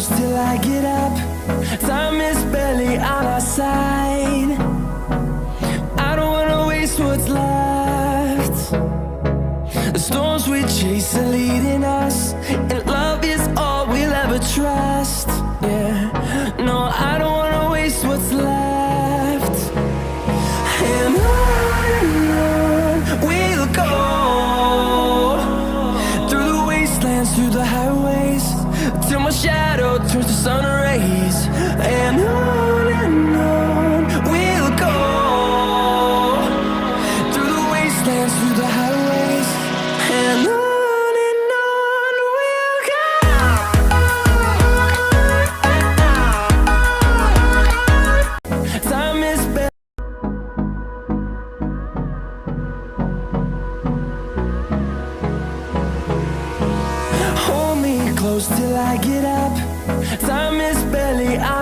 close till I get up. Time is barely on our side. I don't wanna waste what's left. The storms we chase are leading us, and love is all we'll ever trust. Yeah, no, I don't wanna waste what's left. And on we'll go, through the wastelands, through the highways, till my shadow turns to sun rays. And on we'll go, through the wastelands, through the highways, and on we'll go. Time is better. Hold me close till I get up. Time is barely on